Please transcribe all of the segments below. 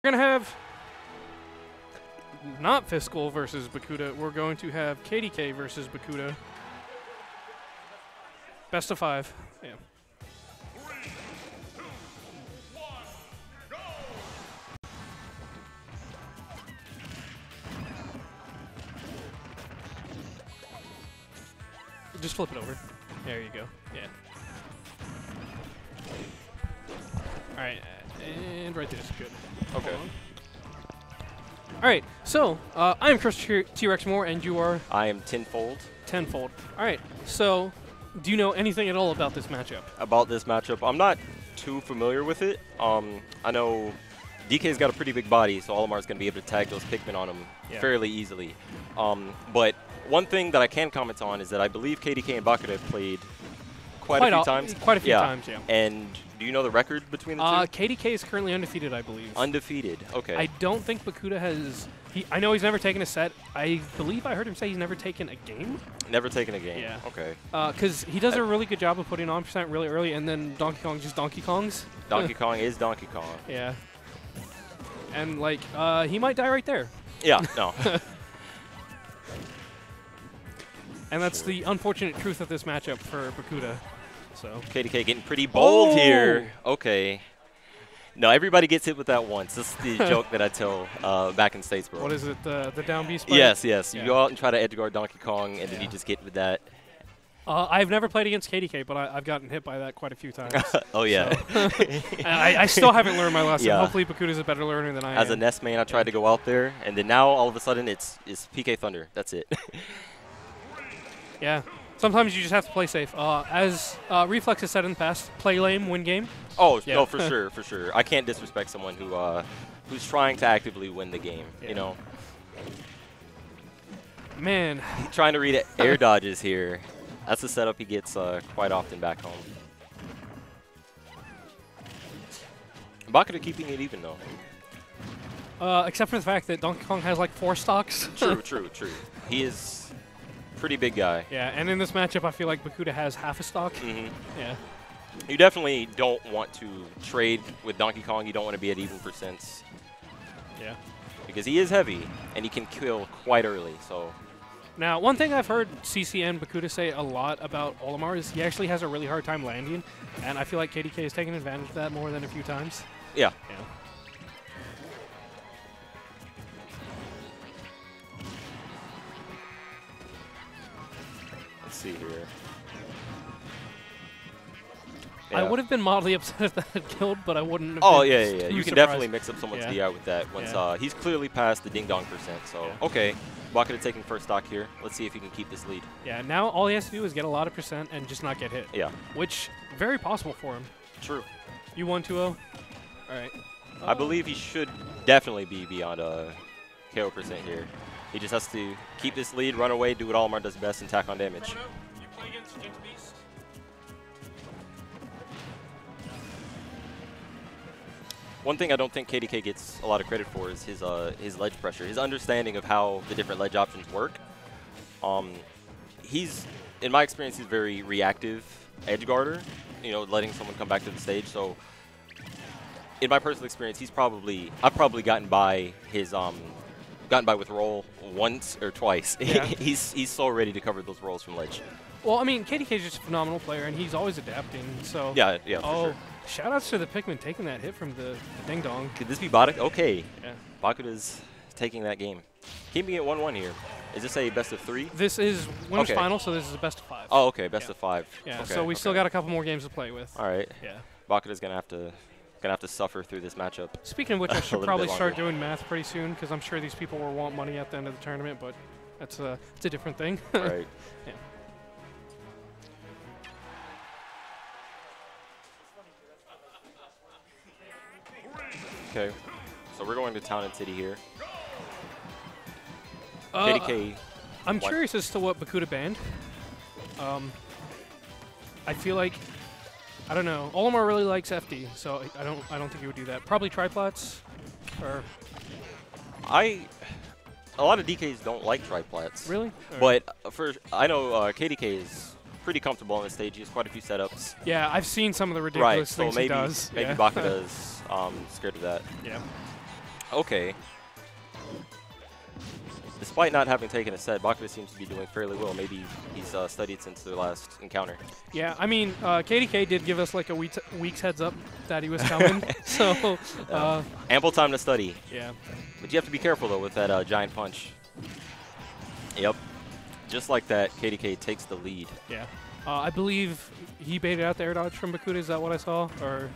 We're going to have not Fiscal versus Bakuuda. We're going to have KDK versus Bakuuda. Best of 5. Yeah. 3, 2, 1, go! Just flip it over. There you go. Yeah. All right, and right there's good. Okay. All right, so I'm Chris T-Rex Moore, and you are? I am Tenfold. Tenfold. All right, so do you know anything at all about this matchup? About this matchup, I'm not too familiar with it. I know DK's got a pretty big body, so Olimar's going to be able to tag those Pikmin on him fairly easily. But one thing that I can comment on is that I believe KDK and Bakuuda have played quite a few times. Quite a few times, yeah. And do you know the record between the two? KDK is currently undefeated, I believe. Undefeated, okay. I don't think Bakuuda has... I know he's never taken a set. I believe I heard him say he's never taken a game. Never taken a game, yeah. Okay. Because he does a really good job of putting on percent really early, and then Donkey Kong just Donkey Kongs. Donkey Kong is Donkey Kong. Yeah. And, like, he might die right there. Yeah, no. And that's the unfortunate truth of this matchup for Bakuuda. So KDK getting pretty bold here. Okay. No, everybody gets hit with that once. This is the joke that I tell back in Statesboro. What is it, the down B spike? Yes, yes. Yeah. You go out and try to edgeguard Donkey Kong, and then you just get with that. I've never played against KDK, but I've gotten hit by that quite a few times. Oh, yeah. So I still haven't learned my lesson. Yeah. Hopefully Bakuuda's a better learner than I am. As a Nest main, I tried to go out there, and then now all of a sudden it's PK Thunder. That's it. Yeah. Sometimes you just have to play safe. As Reflex has said in the past, play lame, win game. Oh, yeah. no, for sure, for sure. I can't disrespect someone who's trying to actively win the game, you know. Man. Trying to read air dodges here. That's the setup he gets quite often back home. Bakuuda keeping it even, though. Except for the fact that Donkey Kong has like 4 stocks. True, true, true. He is pretty big guy. Yeah, and in this matchup, I feel like Bakuuda has half a stock. Mm-hmm. Yeah. You definitely don't want to trade with Donkey Kong. You don't want to be at even percents. Yeah. Because he is heavy, and he can kill quite early, so... Now, one thing I've heard CC and Bakuuda say a lot about Olimar is he actually has a really hard time landing, and I feel like KDK has taken advantage of that more than a few times. Yeah. Yeah. Let's see here. Yeah. I would have been mildly upset if that had killed, but I wouldn't have Oh, been yeah, yeah, yeah. You can definitely mix up someone's DI with that once he's clearly past the ding-dong percent, so okay. Bakuuda taking first stock here. Let's see if he can keep this lead. Yeah, now all he has to do is get a lot of percent and just not get hit. Yeah. Which, very possible for him. True. You 1-2-0? All right. I believe he should definitely be beyond KO percent here. He just has to keep this lead, run away, do what Olimar does best, and tack on damage. You play against Gentle Beast? One thing I don't think KDK gets a lot of credit for is his ledge pressure, his understanding of how the different ledge options work. He's, in my experience, he's very reactive edge guarder, you know, letting someone come back to the stage. So, in my personal experience, I've probably gotten by with roll once or twice. Yeah. he's so ready to cover those rolls from ledge. Well, I mean, KDK is just a phenomenal player, and he's always adapting. So yeah, for sure. Shoutouts to the Pikmin taking that hit from the ding dong. Could this be Bakuuda? Okay. Yeah. Bakuuda's taking that game. Keeping it 1-1 here. Is this a best of 3? This is winners final, so this is a best of 5. Oh, okay, best of 5. Yeah. Okay, So we still got a couple more games to play with. All right. Yeah. Bakuuda's gonna have to suffer through this matchup. Speaking of which, I should probably start doing math pretty soon because I'm sure these people will want money at the end of the tournament, but it's a different thing. Right. Yeah. Okay. So we're going to Town and City here. KDK. I'm curious as to what Bakuuda banned. I feel like, I don't know. Olimar really likes FD, so I don't think he would do that. Probably triplats, or a lot of DKs don't like triplats. Really? But I know KDK is pretty comfortable on the stage. He has quite a few setups. Yeah, I've seen some of the ridiculous things maybe, he does. Maybe Bakuuda's scared of that. Yeah. Okay. Despite not having taken a set, Bakuuda seems to be doing fairly well. Maybe he's studied since their last encounter. Yeah, I mean, KDK did give us like a week's heads up that he was coming. So ample time to study. Yeah. But you have to be careful, though, with that giant punch. Yep. Just like that, KDK takes the lead. Yeah. I believe he baited out the air dodge from Bakuuda. Is that what I saw? Or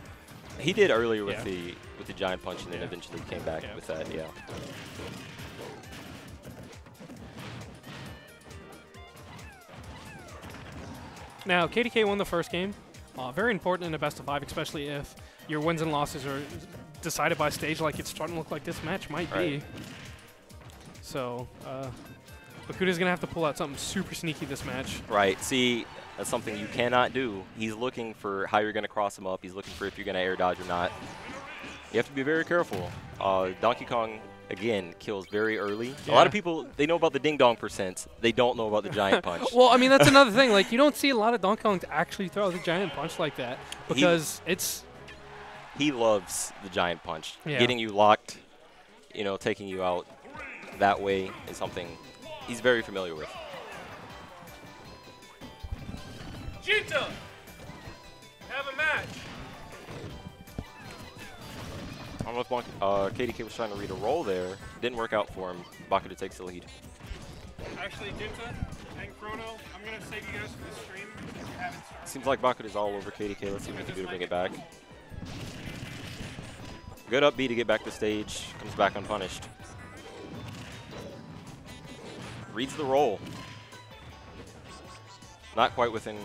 he did earlier with the giant punch, and then eventually came back with that. Yeah. Now, KDK won the first game. Very important in a best of 5, especially if your wins and losses are decided by stage like it's starting to look like this match might be. So, Bakuuda's going to have to pull out something super sneaky this match. Right. See, that's something you cannot do. He's looking for how you're going to cross him up. He's looking for if you're going to air dodge or not. You have to be very careful. Donkey Kong, again, kills very early. Yeah. A lot of people, they know about the ding-dong percents. They don't know about the giant punch. Well, I mean, that's another thing. Like, you don't see a lot of Donkey Kongs actually throw the giant punch like that because he loves the giant punch. Yeah. Getting you locked, you know, taking you out that way is something he's very familiar with. Jinta! Have a match! I don't know if KDK was trying to read a roll there. Didn't work out for him. Bakuuda takes the lead. Actually, Jinta and Chrono, I'm going to save you guys for the stream if you haven't started. Seems like Bakuuda's all over KDK. Let's see what we can do to bring it back. Good up B to get back to stage. Comes back unpunished. Reads the roll. Not quite within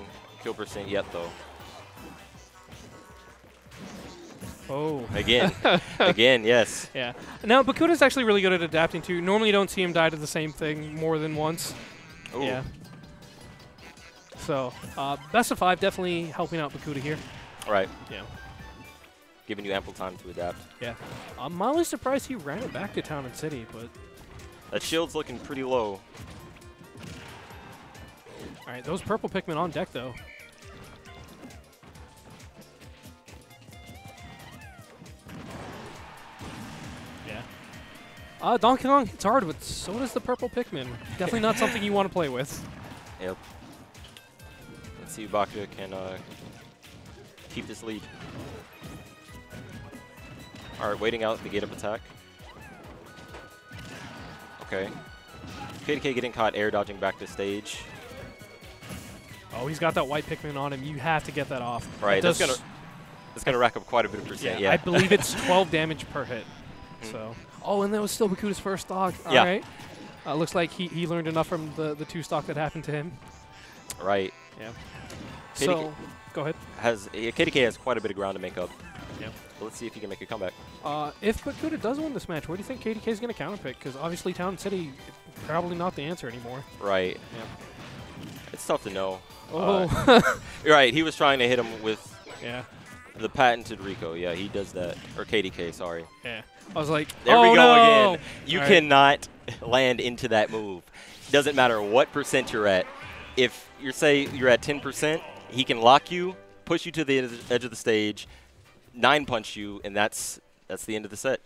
kill percent yet, though. Oh. Again. Again, yes. Yeah. Now, Bakuuda's actually really good at adapting, too. Normally you don't see him die to the same thing more than once. Ooh. Yeah. So, best of 5 definitely helping out Bakuuda here. Right. Yeah. Giving you ample time to adapt. Yeah. I'm mildly surprised he ran it back to Town and City, but... That shield's looking pretty low. All right, those purple Pikmin on deck, though. Yeah. Donkey Kong, it's hard, but so does the purple Pikmin. Definitely not something you want to play with. Yep. Let's see if Bakuuda can keep this lead. All right, waiting out the gate up attack. Okay. KDK getting caught air dodging back to stage. Oh, he's got that white Pikmin on him. You have to get that off. Right, that's gonna rack up quite a bit of percent. Yeah. I believe it's 12 damage per hit. So. Oh, and that was still Bakuuda's first stock. All right. Looks like he learned enough from the 2 stock that happened to him. Right. Yeah. KDK so, go ahead. KDK has quite a bit of ground to make up. Yep. So let's see if he can make a comeback. If Bakuuda does win this match, where do you think KDK is going to counterpick? Because obviously Town City probably not the answer anymore. Right. Yeah. It's tough to know. Oh. You're right. He was trying to hit him with the patented Rico. Yeah, he does that. Or KDK, sorry. Yeah. I was like, there we go no! again. You cannot land into that move. Doesn't matter what percent you're at. If you say you're at 10%, he can lock you, push you to the edge of the stage, 9-punch you, and that's the end of the set.